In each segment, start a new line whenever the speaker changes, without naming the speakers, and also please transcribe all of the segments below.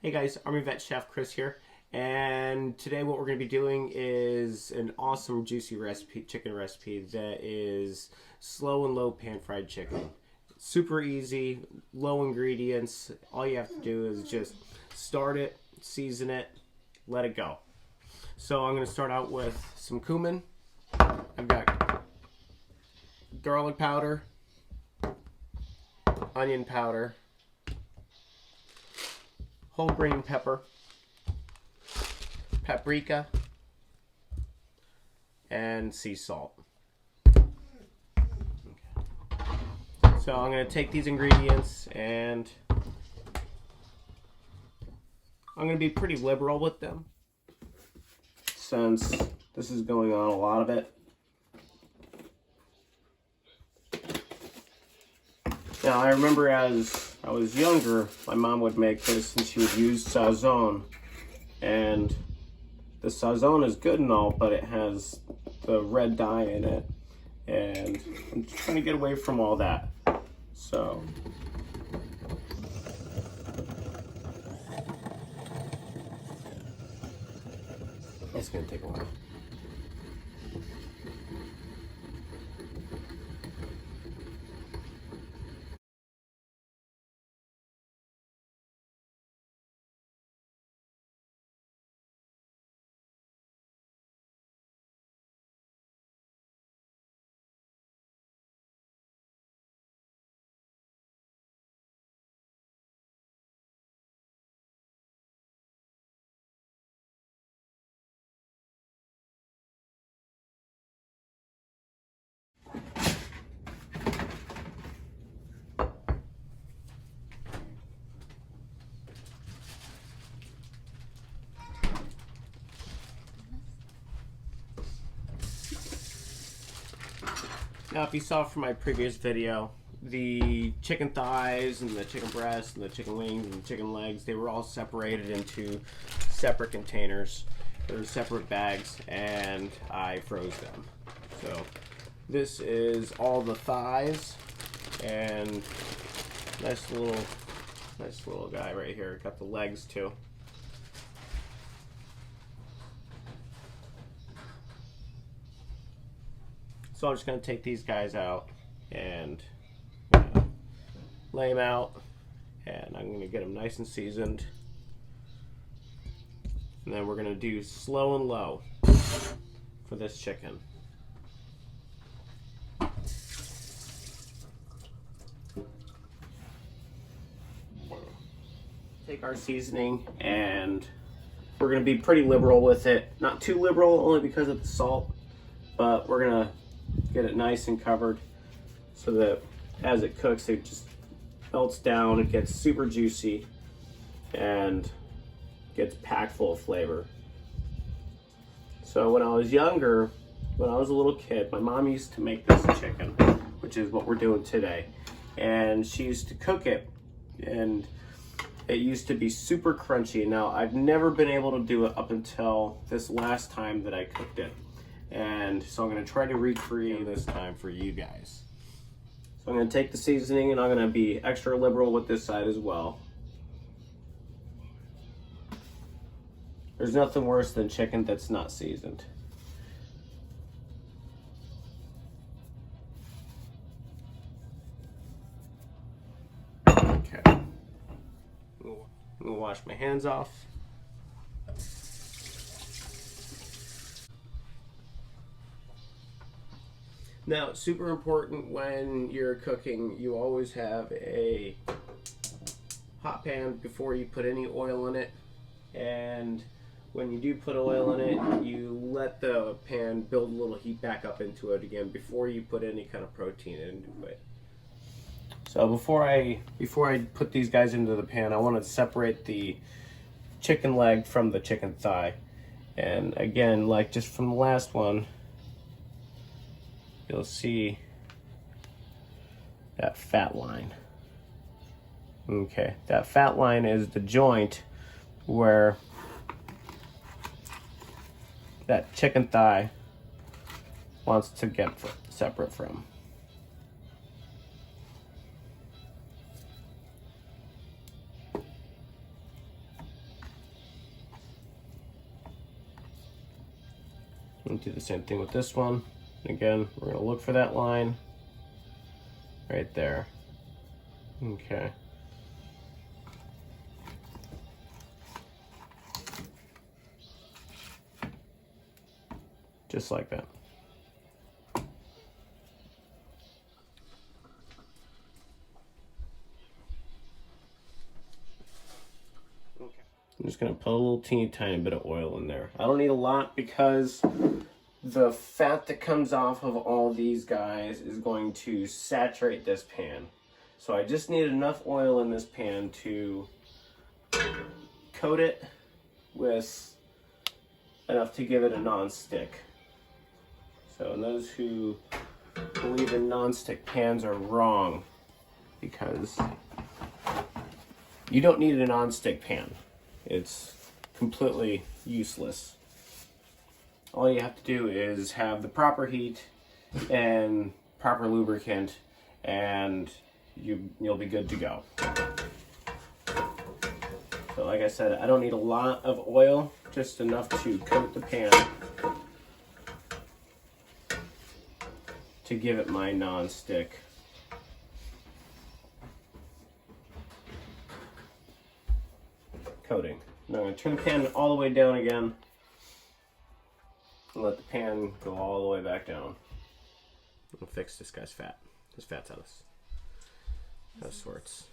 Hey guys, Army Vet Chef Chris here, and today what we're going to be doing is an awesome juicy chicken recipe that is slow and low pan fried chicken. Super easy, low ingredients. All you have to do is just start it, season it, let it go. So I'm going to start out with some cumin. I've got garlic powder, onion powder, whole grain pepper, paprika, and sea salt. So I'm going to take these ingredients and I'm going to be pretty liberal with them since this is going on a lot of it. Now I remember as I was younger, my mom would make this and she would use sazon. And the sazon is good and all, but it has the red dye in it. And I'm trying to get away from all that. So it's gonna take a while. Now, if you saw from my previous video, the chicken thighs and the chicken breasts and the chicken wings and the chicken legs, they were all separated into separate containers or separate bags, and I froze them. So this is all the thighs, and nice little guy right here. Got the legs too. So I'm just going to take these guys out and lay them out, and I'm going to get them nice and seasoned. And then we're going to do slow and low for this chicken. Take our seasoning, and we're going to be pretty liberal with it. Not too liberal, only because of the salt, but we're going to get it nice and covered so that as it cooks, it just melts down, it gets super juicy, and gets packed full of flavor. So when I was younger, when I was a little kid, my mom used to make this chicken, which is what we're doing today. And she used to cook it, and it used to be super crunchy. Now, I've never been able to do it up until this last time that I cooked it. And so I'm going to try to recreate this time for you guys. So I'm going to take the seasoning, and I'm going to be extra liberal with this side as well. There's nothing worse than chicken that's not seasoned. Okay. I'm going to wash my hands off. Now, super important when you're cooking, you always have a hot pan before you put any oil in it. And when you do put oil in it, you let the pan build a little heat back up into it again before you put any kind of protein into it. So before I put these guys into the pan, I want to separate the chicken leg from the chicken thigh. And again, like just from the last one, you'll see that fat line. Okay, that fat line is the joint where that chicken thigh wants to get separate from. We'll do the same thing with this one. Again, we're gonna look for that line right there. Okay. Just like that. I'm just gonna put a little teeny tiny bit of oil in there. I don't need a lot because the fat that comes off of all these guys is going to saturate this pan. So I just need enough oil in this pan to coat it with enough to give it a non-stick. So those who believe in non-stick pans are wrong, because you don't need a non-stick pan. It's completely useless. All you have to do is have the proper heat and proper lubricant, and you'll be good to go. So like I said, I don't need a lot of oil, just enough to coat the pan to give it my non-stick coating. Now I'm going to turn the pan all the way down again and let the pan go all the way back down. I'll fix this guy's fat. His fat's out of sorts.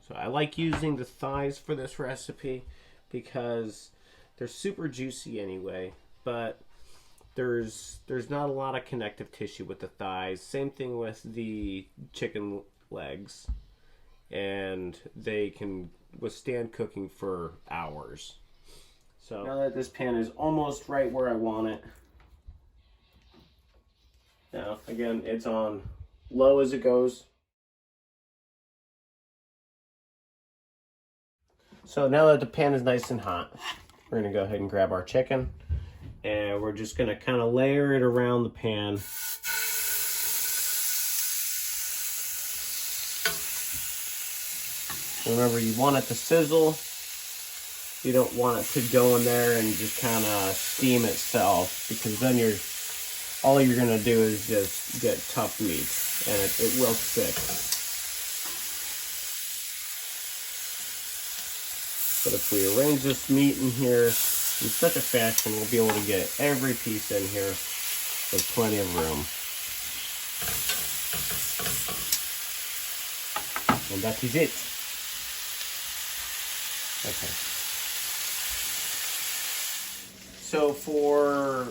So I like using the thighs for this recipe because they're super juicy anyway, but there's not a lot of connective tissue with the thighs. Same thing with the chicken legs, and they can withstand cooking for hours. So now that this pan is almost right where I want it, now again it's on low as it goes. So now that the pan is nice and hot, we're going to go ahead and grab our chicken, and we're just going to kind of layer it around the pan. Remember, you want it to sizzle. You don't want it to go in there and just kind of steam itself, because then all you're going to do is just get tough meat, and it will stick. But if we arrange this meat in here in such a fashion, we'll be able to get every piece in here with plenty of room. And that is it. Okay. So for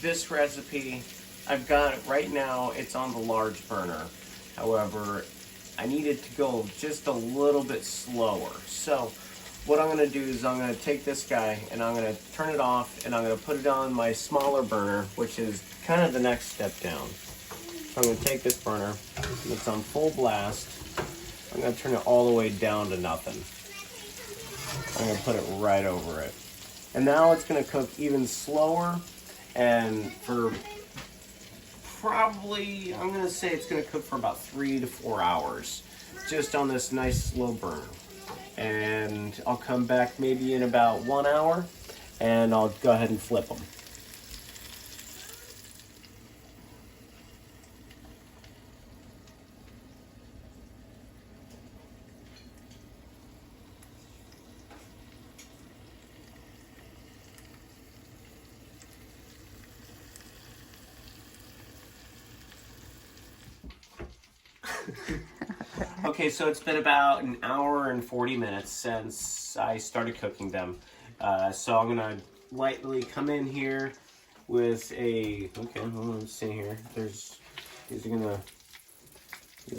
this recipe, I've got it right now, it's on the large burner. However, I need it to go just a little bit slower. So what I'm going to do is I'm going to take this guy and I'm going to turn it off, and I'm going to put it on my smaller burner, which is kind of the next step down. So I'm going to take this burner, and it's on full blast. I'm going to turn it all the way down to nothing. I'm going to put it right over it. And now it's going to cook even slower, and for probably, I'm going to say it's going to cook for about 3 to 4 hours, just on this nice slow burner. And I'll come back maybe in about 1 hour, and I'll go ahead and flip them. Okay, so it's been about 1 hour and 40 minutes since I started cooking them. So I'm gonna lightly come in here with a, okay, let's see here. These are gonna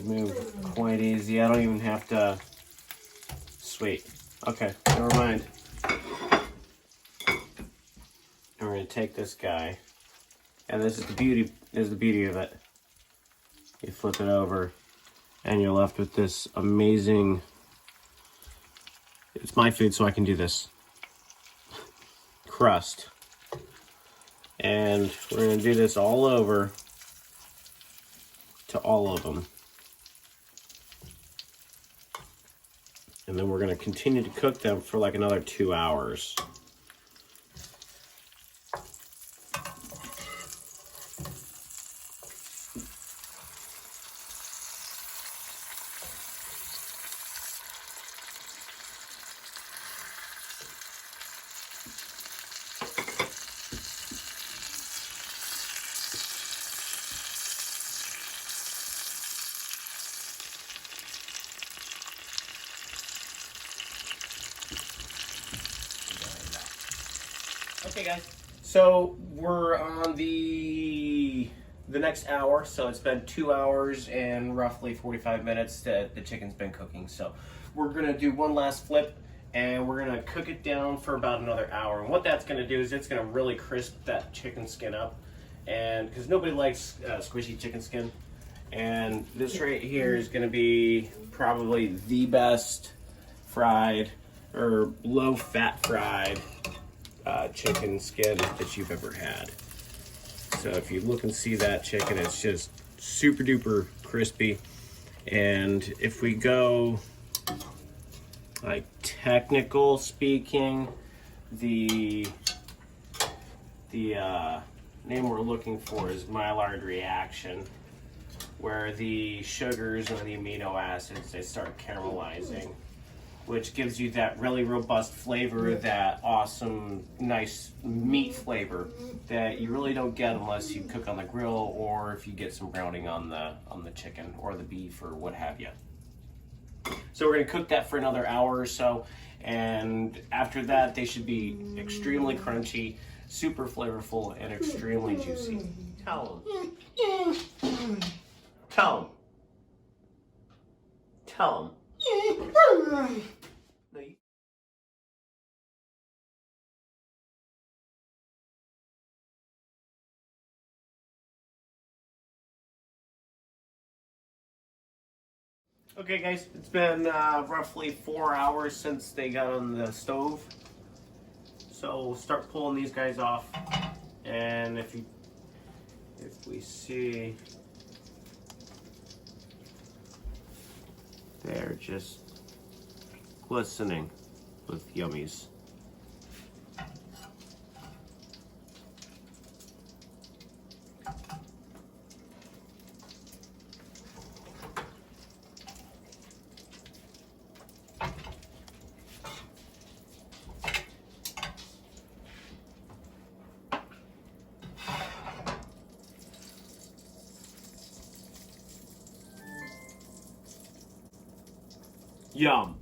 move quite easy. I don't even have to, sweet. Okay, never mind. And we're gonna take this guy, and this is the beauty of it. You flip it over, and you're left with this amazing, it's my food so I can do this, crust. And we're going to do this all over to all of them. And then we're going to continue to cook them for like another 2 hours. Okay guys, so we're on the next hour, so it's been 2 hours and roughly 45 minutes that the chicken's been cooking. So we're gonna do one last flip and we're gonna cook it down for about another hour. And what that's gonna do is it's gonna really crisp that chicken skin up, and because nobody likes squishy chicken skin. And this right here is gonna be probably the best fried or low fat fried chicken skin that you've ever had. So if you look and see that chicken, it's just super duper crispy. And if we go like technical speaking, the name we're looking for is Maillard reaction, where the sugars and the amino acids, they start caramelizing, which gives you that really robust flavor, that awesome, nice meat flavor that you really don't get unless you cook on the grill or if you get some browning on the chicken or the beef or what have you. So we're gonna cook that for another hour or so, and after that they should be extremely crunchy, super flavorful, and extremely juicy. Tell them. Tell them. Tell them. Okay guys, it's been roughly 4 hours since they got on the stove. So we'll start pulling these guys off, and if we see, they're just glistening with yummies. Yum.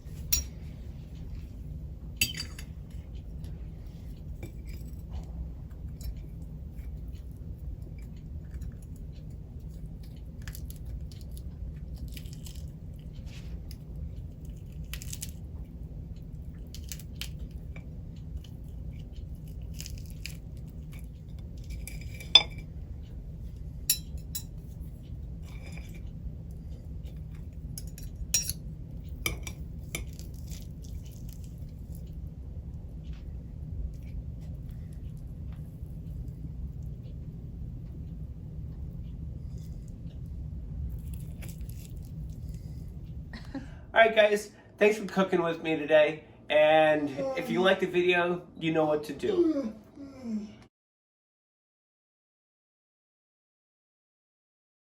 Alright guys, thanks for cooking with me today, and if you like the video, you know what to do.